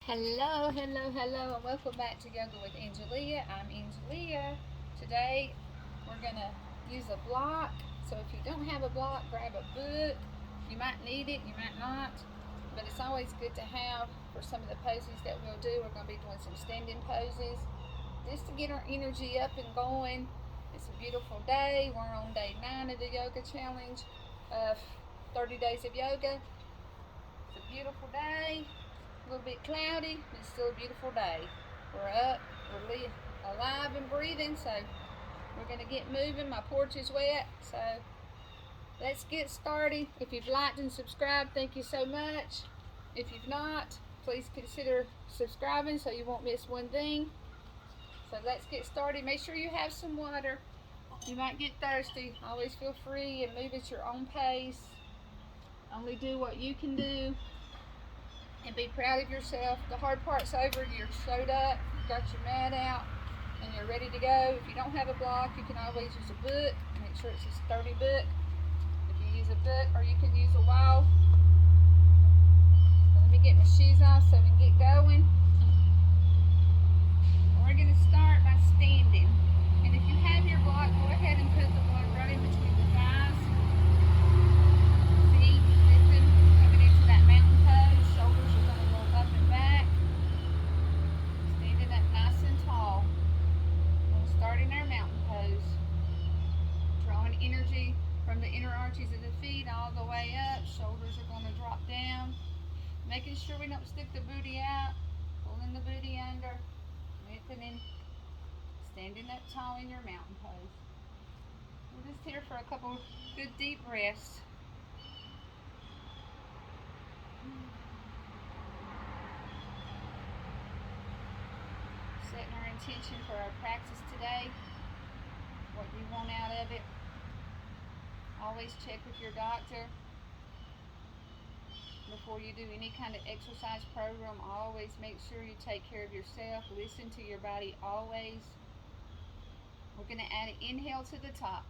Hello, hello, hello, and welcome back to Yoga with Angelia. I'm Angelia. Today we're going to use a block. So if you don't have a block, grab a book. You might need it, you might not, but it's always good to have for some of the poses that we'll do. We're going to be doing some standing poses just to get our energy up and going. It's a beautiful day. We're on day 9 of the yoga challenge of 30 days of yoga. It's a beautiful day. A little bit cloudy, but it's still a beautiful day. We're up, we're alive and breathing, so we're going to get moving. My porch is wet, so let's get started. If you've liked and subscribed, thank you so much. If you've not, please consider subscribing so you won't miss one thing. So let's get started. Make sure you have some water. You might get thirsty. Always feel free and move at your own pace. Only do what you can do. And be proud of yourself. The hard part's over. You're showed up, you got your mat out, and you're ready to go. If you don't have a block, you can always use a book. Make sure it's a sturdy book. If you use a book, or you can use a wall. So let me get my shoes off so we can get going. We're going to start by standing. And if you have your block, go ahead and put the block right in between the thighs. Feet lifting, coming into that mountain pose. Shoulders are going to roll up and back. Standing up nice and tall. We'll start in our mountain pose. Drawing energy from the inner arches of the feet all the way up. Shoulders are going to drop down. Making sure we don't stick the booty out. Pulling the booty under. Lengthening. Standing up tall in your mountain pose. We're just here for a couple good deep breaths. Setting our intention for our practice today. What you want out of it. Always check with your doctor before you do any kind of exercise program. Always make sure you take care of yourself. Listen to your body always. We're going to add an inhale to the top.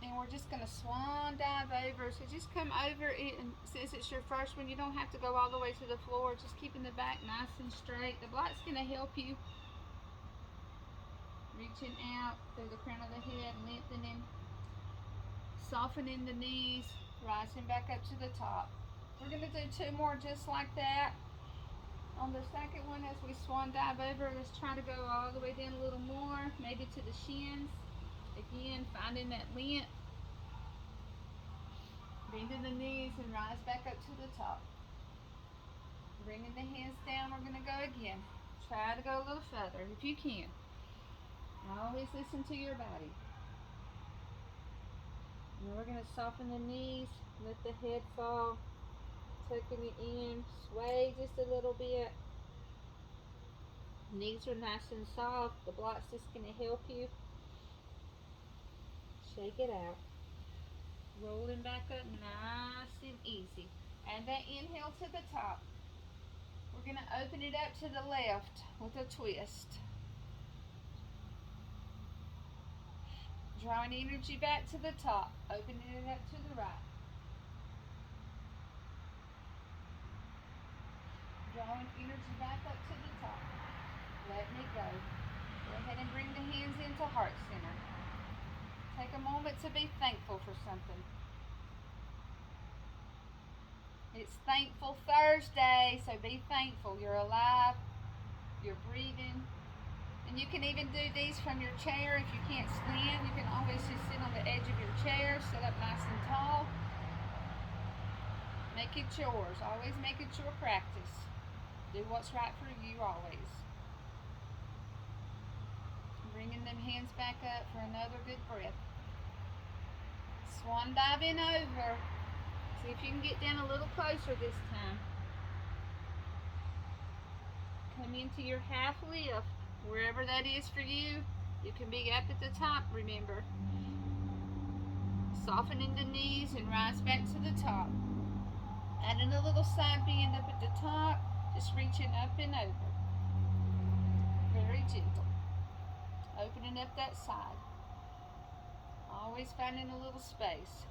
And we're just going to swan dive over. So just come over it, and since it's your first one, you don't have to go all the way to the floor. Just keeping the back nice and straight. The block's going to help you. Reaching out through the crown of the head, lengthening. Softening the knees, rising back up to the top. We're going to do 2 more just like that. On the second one, as we swan dive over, let's try to go all the way down a little more, maybe to the shins. Again, finding that length. Bending the knees and rise back up to the top. Bringing the hands down, we're going to go again. Try to go a little further if you can. Always listen to your body. Now we're going to soften the knees, let the head fall, tucking it in, sway just a little bit. Knees are nice and soft. The block's just going to help you. Shake it out. Rolling back up nice and easy. And that inhale to the top. We're going to open it up to the left with a twist. Drawing energy back to the top, opening it up to the right. Drawing energy back up to the top. Letting it go. Go ahead and bring the hands into heart center. Take a moment to be thankful for something. It's Thankful Thursday, so be thankful. You're alive, you're breathing. And you can even do these from your chair. If you can't stand, you can always just sit on the edge of your chair, sit up nice and tall. Make it yours. Always make it your practice. Do what's right for you always. Bringing them hands back up for another good breath. Swan diving over. See if you can get down a little closer this time. Come into your half lift. Wherever that is for you, you can be up at the top, remember. Softening the knees and rise back to the top. Adding a little side bend up at the top, just reaching up and over. Very gentle. Opening up that side. Always finding a little space.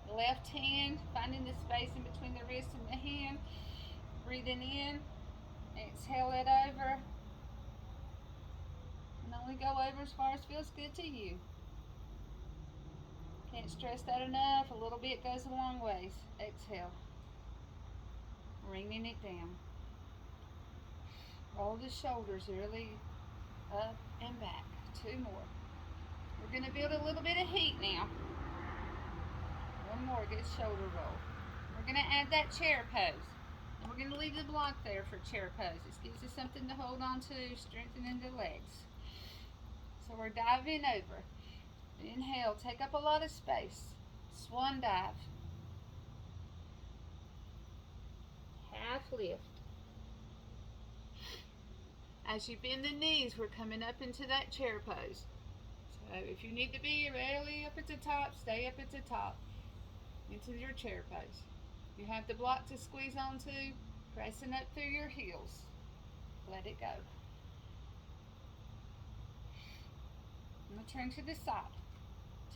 The left hand, finding the space in between the wrist and the hand. Breathing in, exhale it over, and only go over as far as feels good to you. Can't stress that enough. A little bit goes a long ways. Exhale. Bringing it down. Roll the shoulders really up and back. 2 more. We're going to build a little bit of heat now. 1 more. Good shoulder roll. We're going to add that chair pose. And we're going to leave the block there for chair pose. This gives us something to hold on to, strengthening the legs. So we're diving over. Inhale, take up a lot of space. Swan dive. Half lift. As you bend the knees, we're coming up into that chair pose. So if you need to be really up at the top, stay up at the top. Into your chair pose. You have the block to squeeze onto, pressing up through your heels. Let it go. I'm going to turn to the side.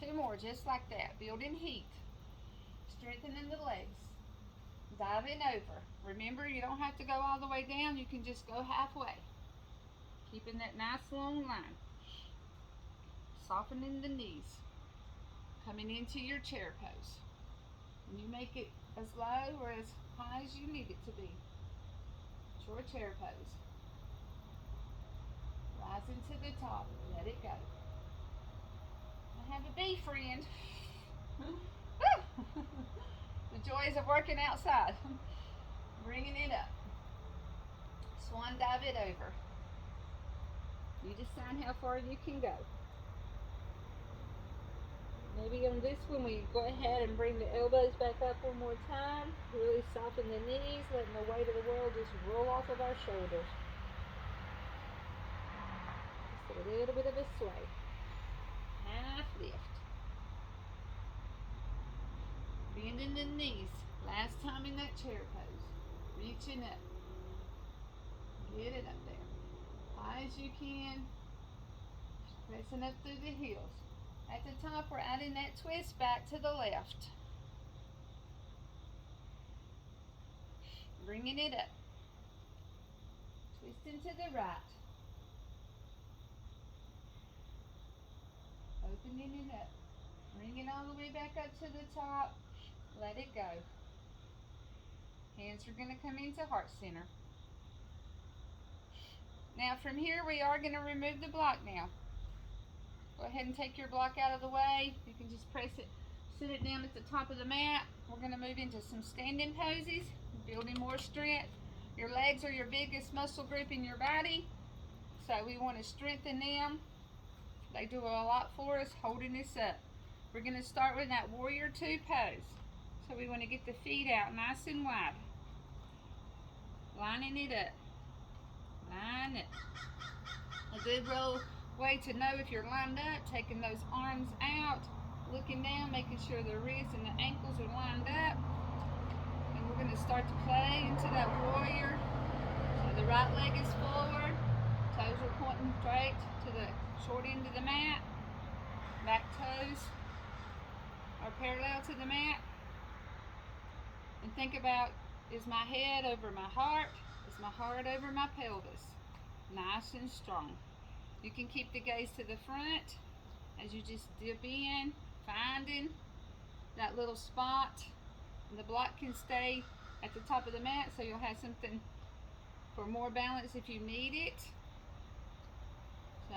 2 more, just like that. Building heat. Strengthening the legs. Diving over. Remember, you don't have to go all the way down. You can just go halfway. Keeping that nice long line. Softening the knees. Coming into your chair pose. And you make it as low or as high as you need it to be. Short chair pose. Rising to the top. Let it go. I have a bee friend. The joys of working outside. Bringing it up. Swan dive it over. You decide how far you can go. Maybe on this one we go ahead and bring the elbows back up 1 more time. Really soften the knees, letting the weight of the world just roll off of our shoulders. Just a little bit of a sway. Half lift. Bending the knees. Last time in that chair pose. Reaching up. Get it up there. High as you can. Pressing up through the heels. At the top, we're adding that twist back to the left. Bringing it up. Twisting to the right. Opening it up. Bring it all the way back up to the top. Let it go. Hands are going to come into heart center. Now from here, we are going to remove the block now. Go ahead and take your block out of the way. You can just press it, sit it down at the top of the mat. We're going to move into some standing poses, building more strength. Your legs are your biggest muscle group in your body, so we want to strengthen them. They do a lot for us, holding us up. We're going to start with that warrior 2 pose. So we want to get the feet out nice and wide. Lining it up. Line it. A good way to know if you're lined up, taking those arms out, looking down, making sure the wrists and the ankles are lined up. And we're going to start to play into that warrior. So the right leg is forward, toes are pointing straight to the short end of the mat. Back toes are parallel to the mat. And think about, is my head over my heart? Is my heart over my pelvis? Nice and strong. You can keep the gaze to the front as you just dip in, finding that little spot. And the block can stay at the top of the mat, so you'll have something for more balance if you need it. So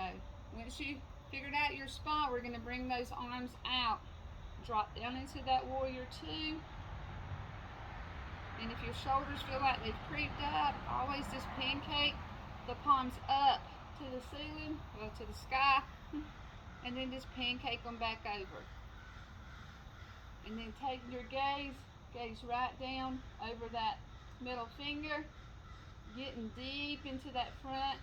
once you figured out your spot, we're going to bring those arms out. Drop down into that warrior 2. And if your shoulders feel like they've creeped up, always just pancake the palms up to the ceiling, or to the sky, and then just pancake them back over. And then take your gaze right down over that middle finger, getting deep into that front.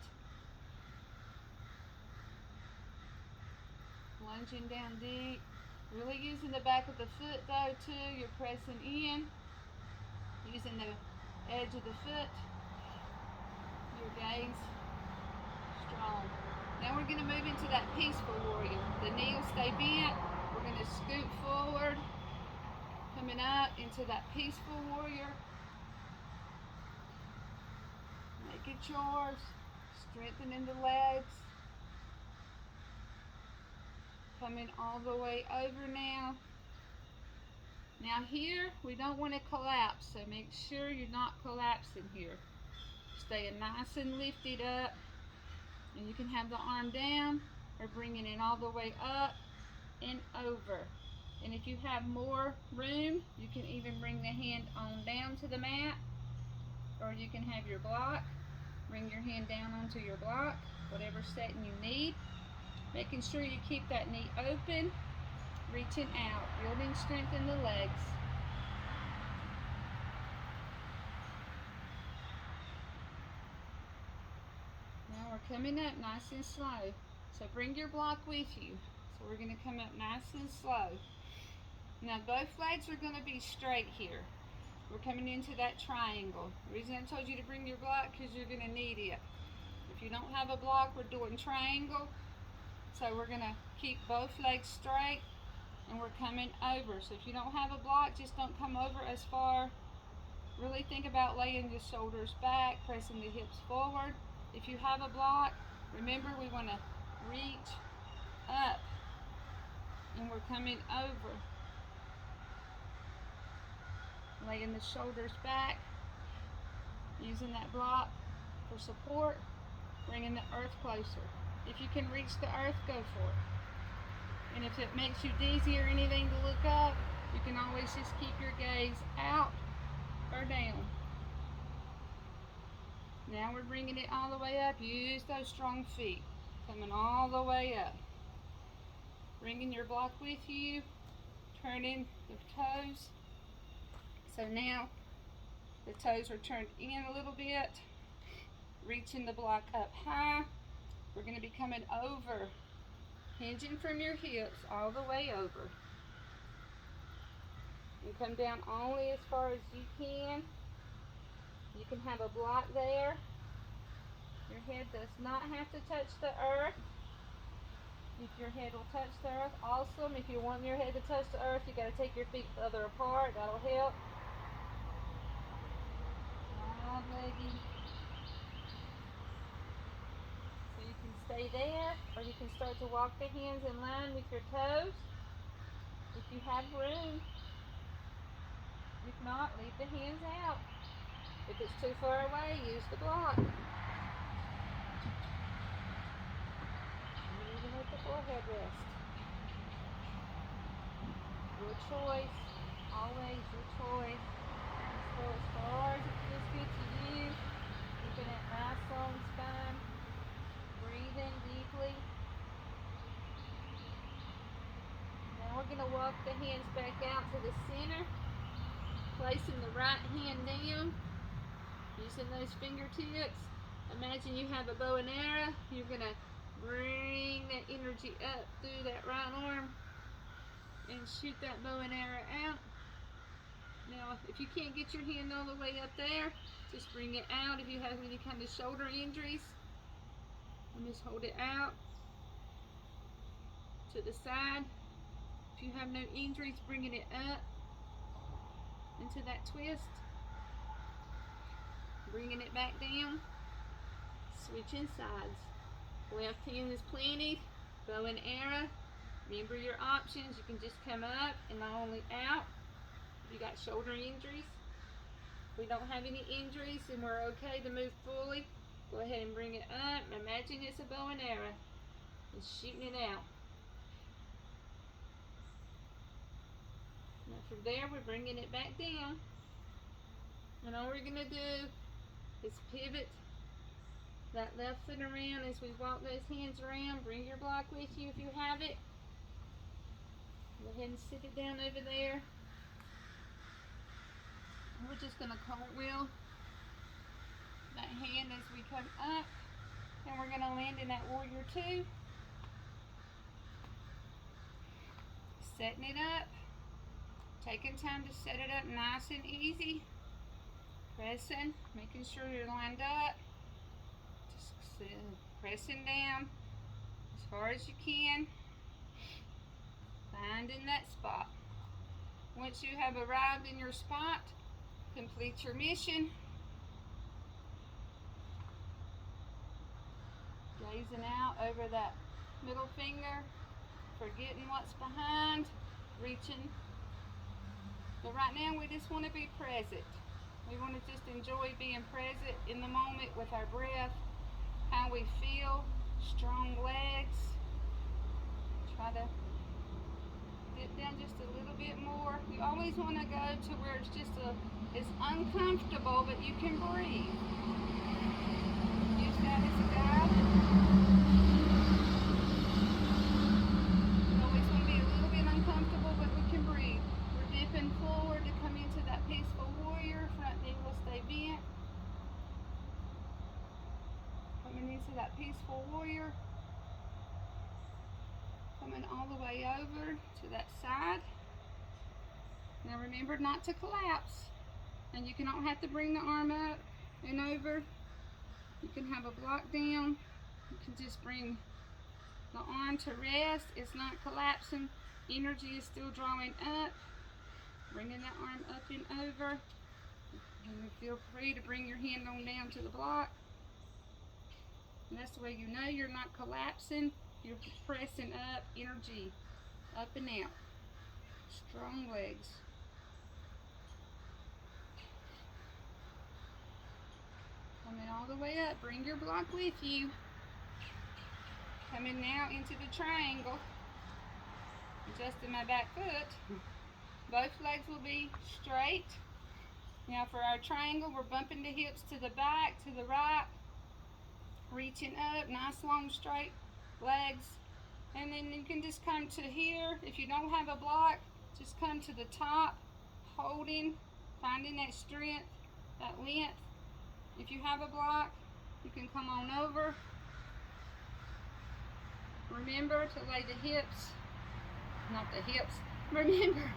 Lunging down deep. Really using the back of the foot though too. You're pressing in. Using the edge of the foot. Your gaze strong. Now we're going to move into that peaceful warrior. The knee will stay bent. We're going to scoot forward. Coming up into that peaceful warrior. at yours, strengthening the legs. Coming all the way over now. Now here, we don't want to collapse, so make sure you're not collapsing here. Staying nice and lifted up. And you can have the arm down or bringing it all the way up and over. And if you have more room, you can even bring the hand on down to the mat, or you can have your block. Bring your hand down onto your block, whatever setting you need. Making sure you keep that knee open, reaching out, building strength in the legs. Now we're coming up nice and slow. So bring your block with you. So we're going to come up nice and slow. Now both legs are going to be straight here. We're coming into that triangle. The reason I told you to bring your block, because you're going to need it. If you don't have a block, we're doing triangle. So we're going to keep both legs straight and we're coming over. So if you don't have a block, just don't come over as far. Really think about laying your shoulders back, pressing the hips forward. If you have a block, remember we want to reach up and we're coming over. Laying the shoulders back, using that block for support, bringing the earth closer. If you can reach the earth, go for it. And if it makes you dizzy or anything to look up, you can always just keep your gaze out or down. Now we're bringing it all the way up. Use those strong feet. Coming all the way up. Bringing your block with you. Turning the toes. So now the toes are turned in a little bit. Reaching the block up high. We're going to be coming over. Hinging from your hips all the way over. And come down only as far as you can. You can have a block there. Your head does not have to touch the earth. If your head will touch the earth, awesome. If you want your head to touch the earth, you got to take your feet further apart. That'll help. Wide leggy. So you can stay there, or you can start to walk the hands in line with your toes. If you have room. If not, leave the hands out. If it's too far away, use the block. And even let the forehead rest. Your choice. Always your choice. Just go as far as it feels good to you. Keeping that nice long spine. Breathing deeply. Now we're going to walk the hands back out to the center. Placing the right hand down. Using those fingertips. Imagine you have a bow and arrow. You're going to bring that energy up through that right arm and shoot that bow and arrow out. Now, if you can't get your hand all the way up there, just bring it out. If you have any kind of shoulder injuries, and just hold it out to the side. If you have no injuries, bringing it up into that twist. Bringing it back down, switching sides. Left hand is planted, bow and arrow. Remember your options. You can just come up and not only out. If you got shoulder injuries, if we don't have any injuries and we're okay to move fully, go ahead and bring it up. Imagine it's a bow and arrow and shooting it out. Now from there, we're bringing it back down. And all we're going to do is pivot that left foot around as we walk those hands around. Bring your block with you if you have it. Go ahead and sit it down over there. And we're just going to cartwheel that hand as we come up. And we're going to land in that warrior two. Setting it up. Taking time to set it up nice and easy. Pressing, making sure you're lined up. Just pressing down as far as you can. Finding that spot. Once you have arrived in your spot, complete your mission. Gazing out over that middle finger, forgetting what's behind, reaching. But right now we just want to be present. We want to just enjoy being present in the moment with our breath, how we feel, strong legs. Try to dip down just a little bit more. You always want to go to where it's uncomfortable, but you can breathe. Use that as a guide. You always want to be a little bit uncomfortable, but we can breathe. We're dipping forward to come into that peaceful warrior. Front knee will stay bent. Coming into that peaceful warrior. Coming all the way over to that side. Now remember not to collapse. And you don't have to bring the arm up and over. You can have a block down. You can just bring the arm to rest. It's not collapsing. Energy is still drawing up. Bringing that arm up and over. And feel free to bring your hand on down to the block. And that's the way you know you're not collapsing. You're pressing up energy, up and out. Strong legs. Coming all the way up. Bring your block with you. Coming now into the triangle. Adjusting my back foot. Both legs will be straight. Now for our triangle, we're bumping the hips to the back, to the right. Reaching up, nice long straight legs. And then you can just come to here. If you don't have a block, just come to the top, holding, finding that strength, that length. If you have a block, you can come on over. Remember to lay the hips, not the hips, remember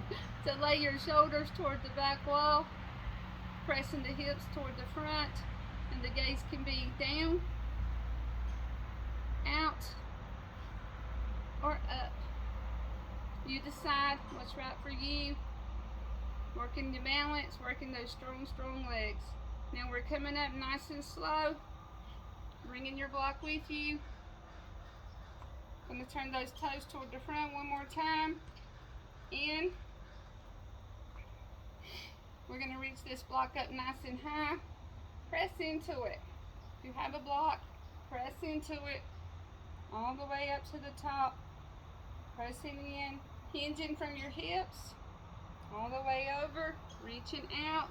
to lay your shoulders toward the back wall, pressing the hips toward the front, and the gaze can be down, out, or up. You decide what's right for you. Working the balance, working those strong legs. Now we're coming up nice and slow. Bringing your block with you. Going to turn those toes toward the front one more time. In. We're going to reach this block up nice and high. Press into it. If you have a block, press into it. All the way up to the top. Pressing in. Hinging from your hips. All the way over. Reaching out.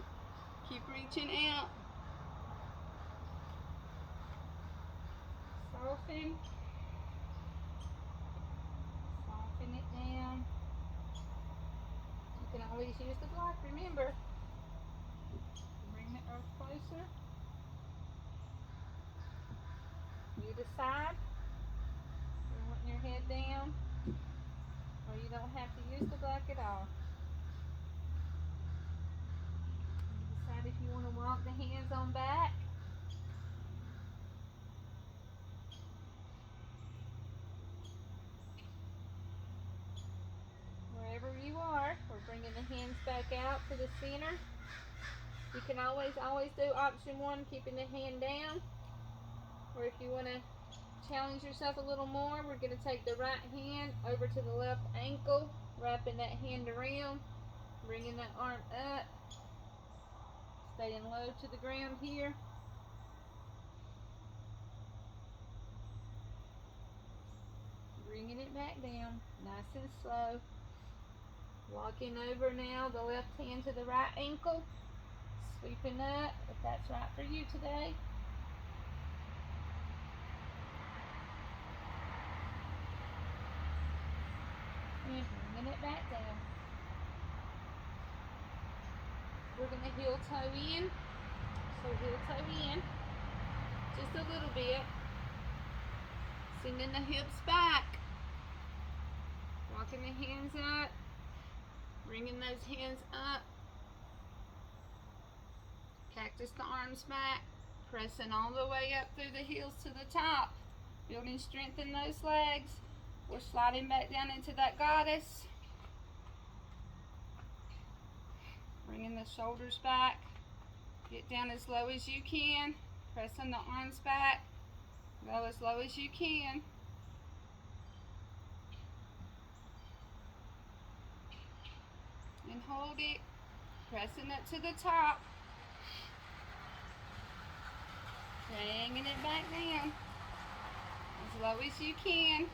Keep reaching out. Soften. Soften it down. You can always use the block, remember. Bring the earth closer. You decide. You want your head down, or you don't have to use the block at all. If you want to walk the hands on back. Wherever you are, we're bringing the hands back out to the center. You can always do option one, keeping the hand down. Or if you want to challenge yourself a little more, we're going to take the right hand over to the left ankle, wrapping that hand around, bringing that arm up. Staying low to the ground here. Bringing it back down, nice and slow. Walking over now, the left hand to the right ankle. Sweeping up, if that's right for you today. And bringing it back down. We're going to heel toe in. So heel toe in. Just a little bit. Sending the hips back. Walking the hands up. Bringing those hands up. Cactus the arms back. Pressing all the way up through the heels to the top. Building strength in those legs. We're sliding back down into that goddess. Bringing the shoulders back. Get down as low as you can. Pressing the arms back. Go as low as you can. And hold it, pressing it to the top. Bringing it back down as low as you can.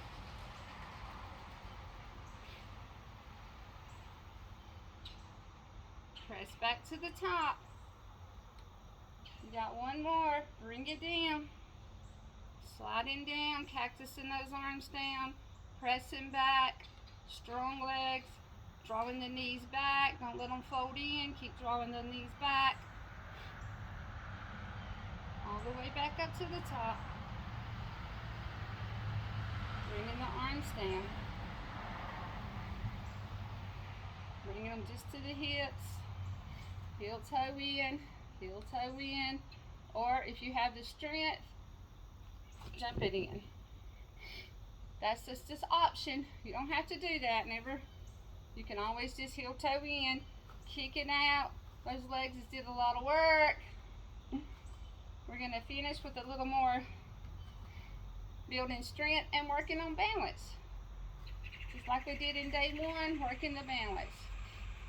Press back to the top. You got one more. Bring it down. Sliding down, cactusing those arms down, pressing back, strong legs, drawing the knees back. Don't let them fold in. Keep drawing the knees back. All the way back up to the top. Bringing the arms down. Bring them just to the hips. Heel toe in, heel toe in. Or if you have the strength, jump it in. That's just this option. You don't have to do that. Never. You can always just heel toe in, kick it out. Those legs just did a lot of work. We're going to finish with a little more building strength and working on balance. Just like we did in day one, working the balance.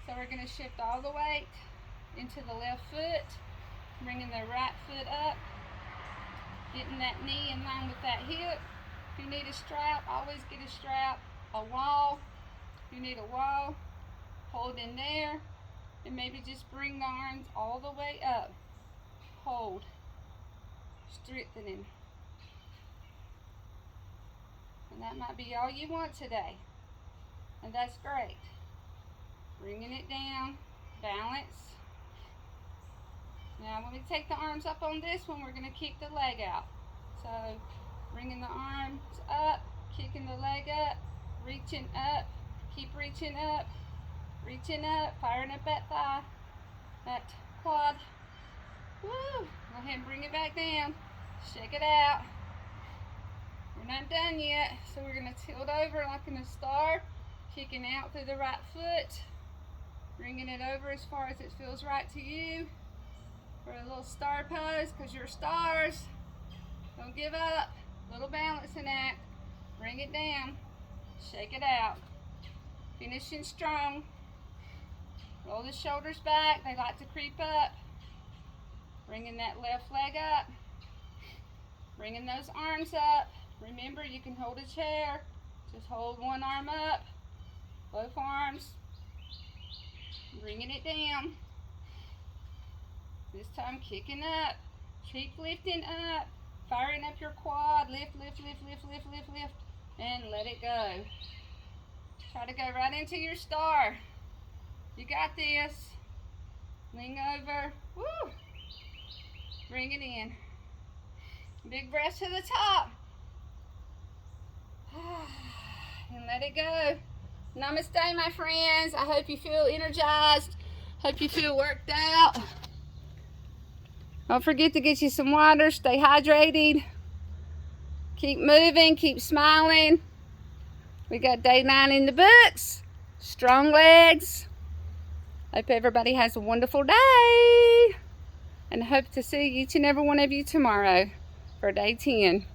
So we're going to shift all the weight into the left foot, bringing the right foot up, getting that knee in line with that hip. If you need a strap, always get a strap. A wall, if you need a wall, hold in there, and maybe just bring the arms all the way up. Hold. Strengthening. And that might be all you want today. And that's great. Bringing it down. Balance. Now when we take the arms up on this one, we're going to kick the leg out. So bringing the arms up, kicking the leg up, reaching up, keep reaching up, firing up that thigh, that quad. Woo! Go ahead and bring it back down. Shake it out. We're not done yet, so we're going to tilt over like in a star, kicking out through the right foot, bringing it over as far as it feels right to you for a little star pose, because you're stars. Don't give up. Little balancing act. Bring it down. Shake it out. Finishing strong. Roll the shoulders back. They like to creep up. Bringing that left leg up. Bringing those arms up. Remember, you can hold a chair. Just hold one arm up. Both arms. Bringing it down. This time kicking up. Keep lifting up. Firing up your quad. Lift, lift, lift, lift, lift, lift, lift. And let it go. Try to go right into your star. You got this. Lean over. Woo! Bring it in. Big breath to the top. And let it go. Namaste, my friends. I hope you feel energized. Hope you feel worked out. Don't forget to get you some water. Stay hydrated. Keep moving. Keep smiling. We got day 9 in the books. Strong legs. Hope everybody has a wonderful day. And hope to see each and every one of you tomorrow for day 10.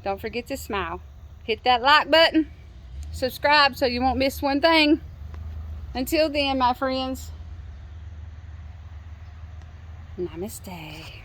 Don't forget to smile. Hit that like button. Subscribe so you won't miss one thing. Until then, my friends. Namaste.